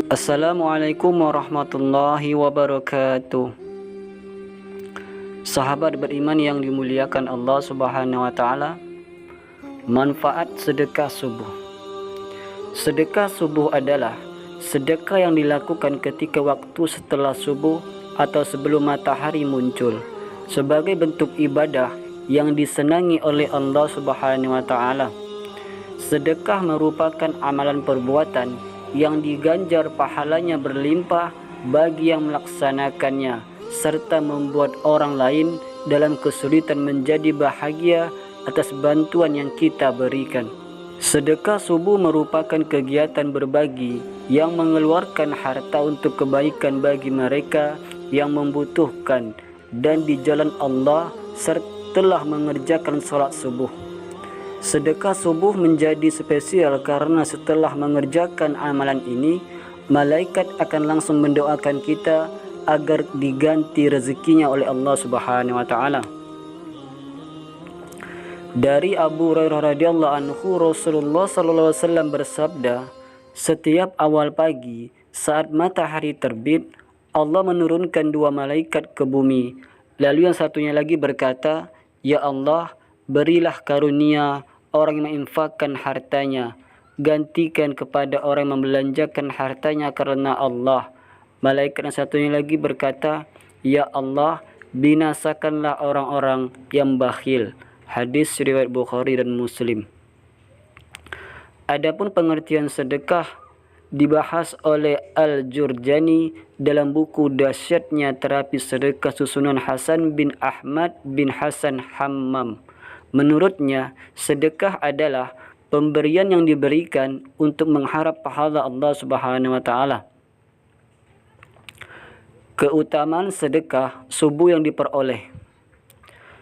Assalamualaikum warahmatullahi wabarakatuh. Sahabat beriman yang dimuliakan Allah Subhanahu wa taala, manfaat sedekah subuh. Sedekah subuh adalah sedekah yang dilakukan ketika waktu setelah subuh atau sebelum matahari muncul sebagai bentuk ibadah yang disenangi oleh Allah Subhanahu wa taala. Sedekah merupakan amalan perbuatan yang diganjar pahalanya berlimpah bagi yang melaksanakannya, serta membuat orang lain dalam kesulitan menjadi bahagia atas bantuan yang kita berikan. Sedekah subuh merupakan kegiatan berbagi yang mengeluarkan harta untuk kebaikan bagi mereka yang membutuhkan dan di jalan Allah setelah mengerjakan sholat subuh. Sedekah subuh menjadi spesial karena setelah mengerjakan amalan ini, malaikat akan langsung mendoakan kita agar diganti rezekinya oleh Allah Subhanahu wa taala. Dari Abu Hurairah radhiyallahu anhu, Rasulullah sallallahu alaihi wasallam bersabda, setiap awal pagi saat matahari terbit, Allah menurunkan dua malaikat ke bumi. Lalu yang satunya lagi berkata, "Ya Allah, berilah karunia orang yang menginfakkan hartanya, gantikan kepada orang yang membelanjakan hartanya karena Allah." Malaikat yang satunya lagi berkata, "Ya Allah, binasakanlah orang-orang yang bakhil." Hadis riwayat Bukhari dan Muslim. Adapun pengertian sedekah dibahas oleh Al-Jurjani dalam buku Dahsyatnya Terapi Sedekah susunan Hasan bin Ahmad bin Hasan Hammam. Menurutnya, sedekah adalah pemberian yang diberikan untuk mengharap pahala Allah Subhanahu wa taala. Keutamaan sedekah subuh yang diperoleh.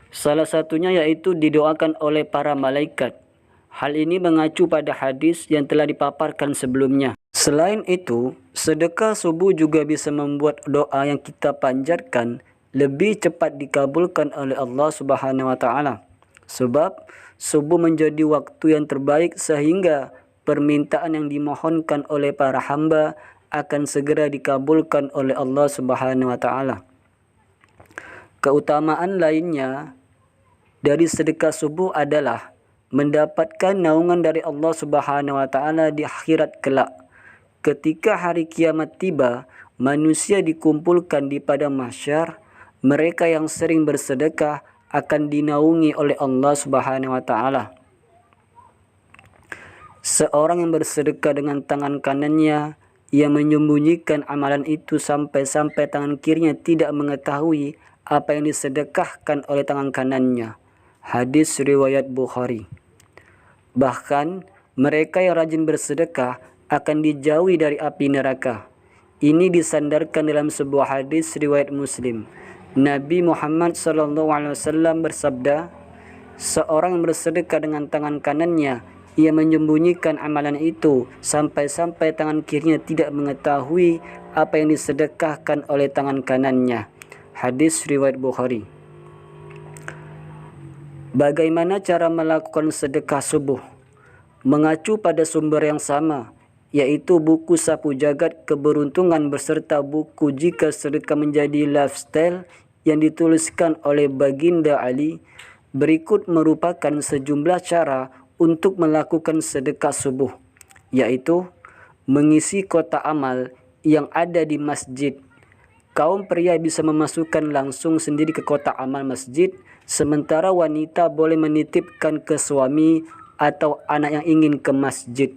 Salah satunya yaitu didoakan oleh para malaikat. Hal ini mengacu pada hadis yang telah dipaparkan sebelumnya. Selain itu, sedekah subuh juga bisa membuat doa yang kita panjatkan lebih cepat dikabulkan oleh Allah Subhanahu wa taala. Sebab subuh menjadi waktu yang terbaik sehingga permintaan yang dimohonkan oleh para hamba akan segera dikabulkan oleh Allah Subhanahu wa taala. Keutamaan lainnya dari sedekah subuh adalah mendapatkan naungan dari Allah Subhanahu wa taala di akhirat kelak. Ketika hari kiamat tiba, manusia dikumpulkan di padang mahsyar, mereka yang sering bersedekah akan dinaungi oleh Allah Subhanahu wa taala. Seorang yang bersedekah dengan tangan kanannya, ia menyembunyikan amalan itu sampai-sampai tangan kirinya tidak mengetahui apa yang disedekahkan oleh tangan kanannya. Hadis riwayat Bukhari. Bahkan mereka yang rajin bersedekah akan dijauhi dari api neraka. Ini disandarkan dalam sebuah hadis riwayat Muslim. Nabi Muhammad SAW bersabda, seorang yang bersedekah dengan tangan kanannya, ia menyembunyikan amalan itu sampai-sampai tangan kirinya tidak mengetahui apa yang disedekahkan oleh tangan kanannya. Hadis riwayat Bukhari. Bagaimana cara melakukan sedekah subuh? Mengacu pada sumber yang sama, yaitu buku Sapu Jagat Keberuntungan beserta buku Jika Sedekah Menjadi Lifestyle yang dituliskan oleh Baginda Ali, berikut merupakan sejumlah cara untuk melakukan sedekah subuh, yaitu mengisi kotak amal yang ada di masjid. Kaum pria bisa memasukkan langsung sendiri ke kotak amal masjid, sementara wanita boleh menitipkan ke suami atau anak yang ingin ke masjid.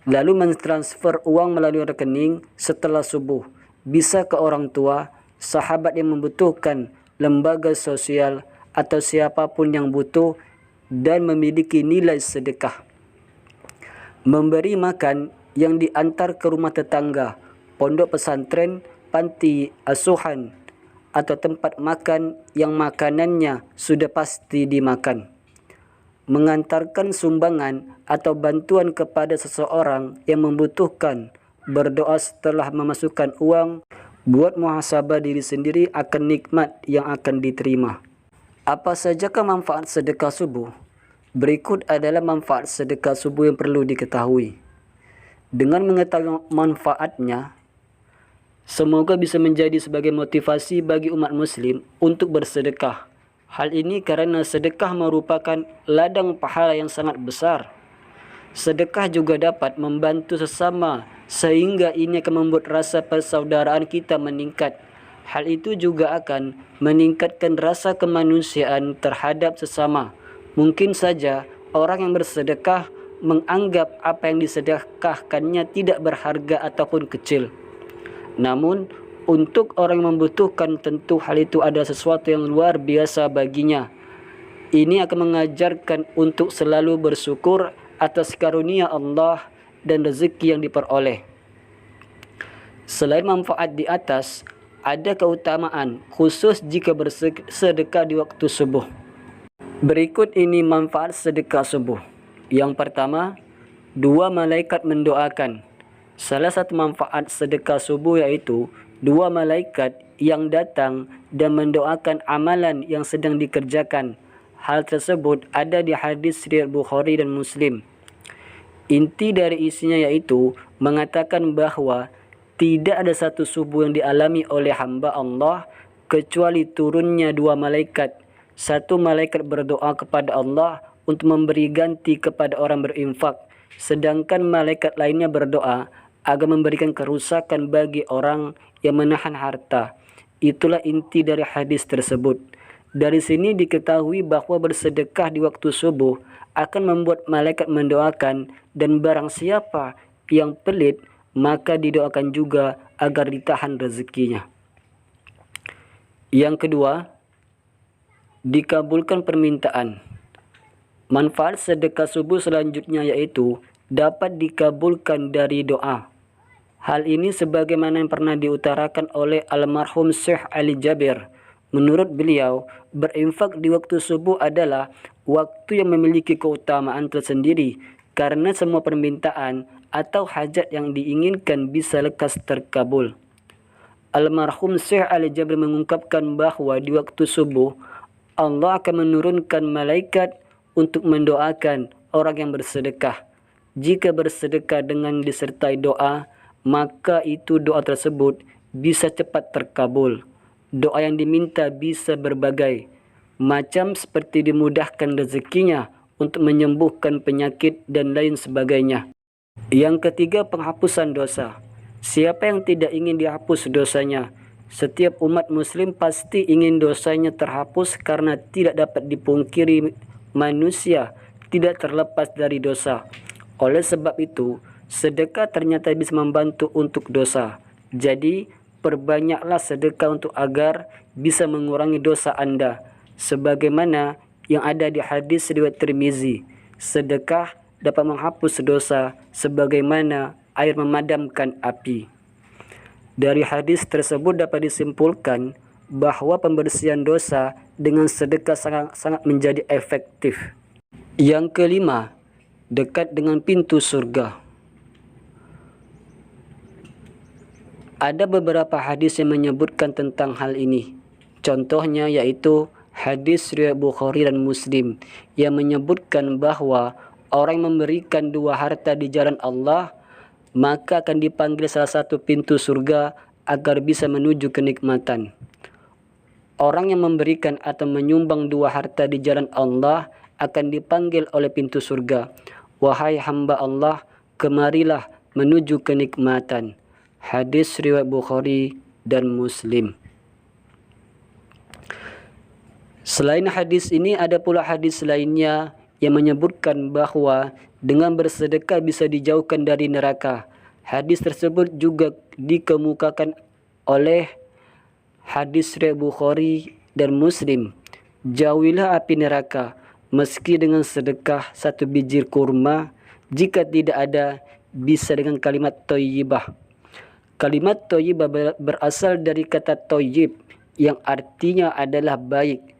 Lalu mentransfer uang melalui rekening setelah subuh, bisa ke orang tua, sahabat yang membutuhkan, lembaga sosial, atau siapapun yang butuh dan memiliki nilai sedekah. Memberi makan yang diantar ke rumah tetangga, pondok pesantren, panti asuhan, atau tempat makan yang makanannya sudah pasti dimakan. Mengantarkan sumbangan atau bantuan kepada seseorang yang membutuhkan, berdoa setelah memasukkan uang, buat muhasabah diri sendiri akan nikmat yang akan diterima. Apa sajakah manfaat sedekah subuh? Berikut adalah manfaat sedekah subuh yang perlu diketahui. Dengan mengetahui manfaatnya, semoga bisa menjadi sebagai motivasi bagi umat muslim untuk bersedekah. Hal ini karena sedekah merupakan ladang pahala yang sangat besar. Sedekah juga dapat membantu sesama sehingga ini akan membuat rasa persaudaraan kita meningkat. Hal itu juga akan meningkatkan rasa kemanusiaan terhadap sesama. Mungkin saja orang yang bersedekah menganggap apa yang disedekahkannya tidak berharga ataupun kecil. Namun, untuk orang yang membutuhkan tentu hal itu ada sesuatu yang luar biasa baginya. Ini akan mengajarkan untuk selalu bersyukur atas karunia Allah dan rezeki yang diperoleh. Selain manfaat di atas, ada keutamaan khusus jika bersedekah di waktu subuh. Berikut ini manfaat sedekah subuh. Yang pertama, 2 malaikat mendoakan. Salah satu manfaat sedekah subuh yaitu 2 malaikat yang datang dan mendoakan amalan yang sedang dikerjakan. Hal tersebut ada di hadis riwayat Bukhari dan Muslim. Inti dari isinya yaitu mengatakan bahwa tidak ada satu subuh yang dialami oleh hamba Allah kecuali turunnya 2 malaikat. Satu malaikat berdoa kepada Allah untuk memberi ganti kepada orang berinfak, sedangkan malaikat lainnya berdoa agar memberikan kerusakan bagi orang yang menahan harta. Itulah inti dari hadis tersebut. Dari sini diketahui bahwa bersedekah di waktu subuh akan membuat malaikat mendoakan, dan barang siapa yang pelit maka didoakan juga agar ditahan rezekinya. Yang kedua, dikabulkan permintaan. Manfaat sedekah subuh selanjutnya yaitu dapat dikabulkan dari doa. Hal ini sebagaimana yang pernah diutarakan oleh almarhum Syekh Ali Jabir. Menurut beliau, berinfak di waktu subuh adalah waktu yang memiliki keutamaan tersendiri karena semua permintaan atau hajat yang diinginkan bisa lekas terkabul. Almarhum Syekh Ali Jabir mengungkapkan bahwa di waktu subuh Allah akan menurunkan malaikat untuk mendoakan orang yang bersedekah. Jika bersedekah dengan disertai doa, maka itu doa tersebut bisa cepat terkabul. Doa yang diminta bisa berbagai macam seperti dimudahkan rezekinya, untuk menyembuhkan penyakit dan lain sebagainya. Yang ketiga, penghapusan dosa. Siapa yang tidak ingin dihapus dosanya? Setiap umat muslim pasti ingin dosanya terhapus karena tidak dapat dipungkiri manusia tidak terlepas dari dosa. Oleh sebab itu, sedekah ternyata bisa membantu untuk dosa. Jadi, perbanyaklah sedekah untuk agar bisa mengurangi dosa Anda. Sebagaimana yang ada di hadis riwayat Tirmizi, sedekah dapat menghapus dosa sebagaimana air memadamkan api. Dari hadis tersebut dapat disimpulkan bahwa pembersihan dosa dengan sedekah sangat menjadi efektif. Yang kelima, dekat dengan pintu surga. Ada beberapa hadis yang menyebutkan tentang hal ini. Contohnya yaitu hadis riwayat Bukhari dan Muslim yang menyebutkan bahwa orang yang memberikan 2 harta di jalan Allah maka akan dipanggil salah satu pintu surga agar bisa menuju kenikmatan. Orang yang memberikan atau menyumbang 2 harta di jalan Allah akan dipanggil oleh pintu surga. Wahai hamba Allah, kemarilah menuju kenikmatan. Hadis riwayat Bukhari dan Muslim. Selain hadis ini, ada pula hadis lainnya yang menyebutkan bahwa dengan bersedekah bisa dijauhkan dari neraka. Hadis tersebut juga dikemukakan oleh hadis riwayat Bukhari dan Muslim. Jauhilah api neraka meski dengan sedekah 1 biji kurma. Jika tidak ada, bisa dengan kalimat thayyibah. Kalimat thayyibah berasal dari kata thayyib yang artinya adalah baik.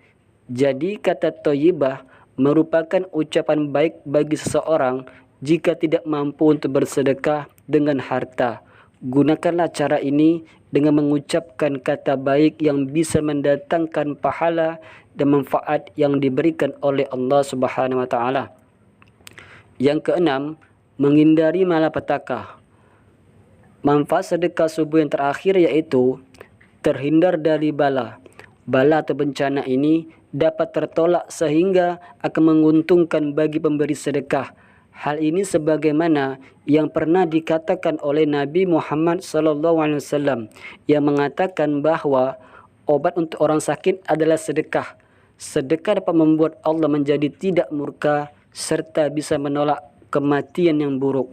Jadi kata thayyibah merupakan ucapan baik bagi seseorang jika tidak mampu untuk bersedekah dengan harta. Gunakanlah cara ini dengan mengucapkan kata baik yang bisa mendatangkan pahala dan manfaat yang diberikan oleh Allah Subhanahu wa taala. Yang keenam, menghindari malapetaka. Manfaat sedekah subuh yang terakhir yaitu terhindar dari bala. Bala atau bencana ini dapat tertolak sehingga akan menguntungkan bagi pemberi sedekah. Hal ini sebagaimana yang pernah dikatakan oleh Nabi Muhammad SAW yang mengatakan bahwa obat untuk orang sakit adalah sedekah. Sedekah dapat membuat Allah menjadi tidak murka serta bisa menolak kematian yang buruk.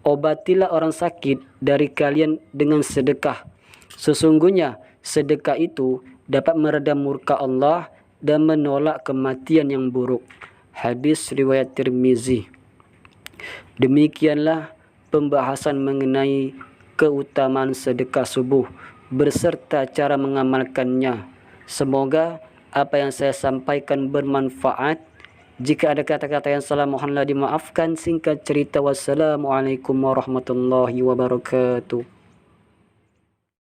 Obatilah orang sakit dari kalian dengan sedekah. Sesungguhnya sedekah itu dapat meredam murka Allah dan menolak kematian yang buruk. Hadis riwayat Tirmizi. Demikianlah pembahasan mengenai keutamaan sedekah subuh beserta cara mengamalkannya. Semoga apa yang saya sampaikan bermanfaat. Jika ada kata-kata yang salah, mohonlah dimaafkan. Singkat cerita, wassalamualaikum warahmatullahi wabarakatuh.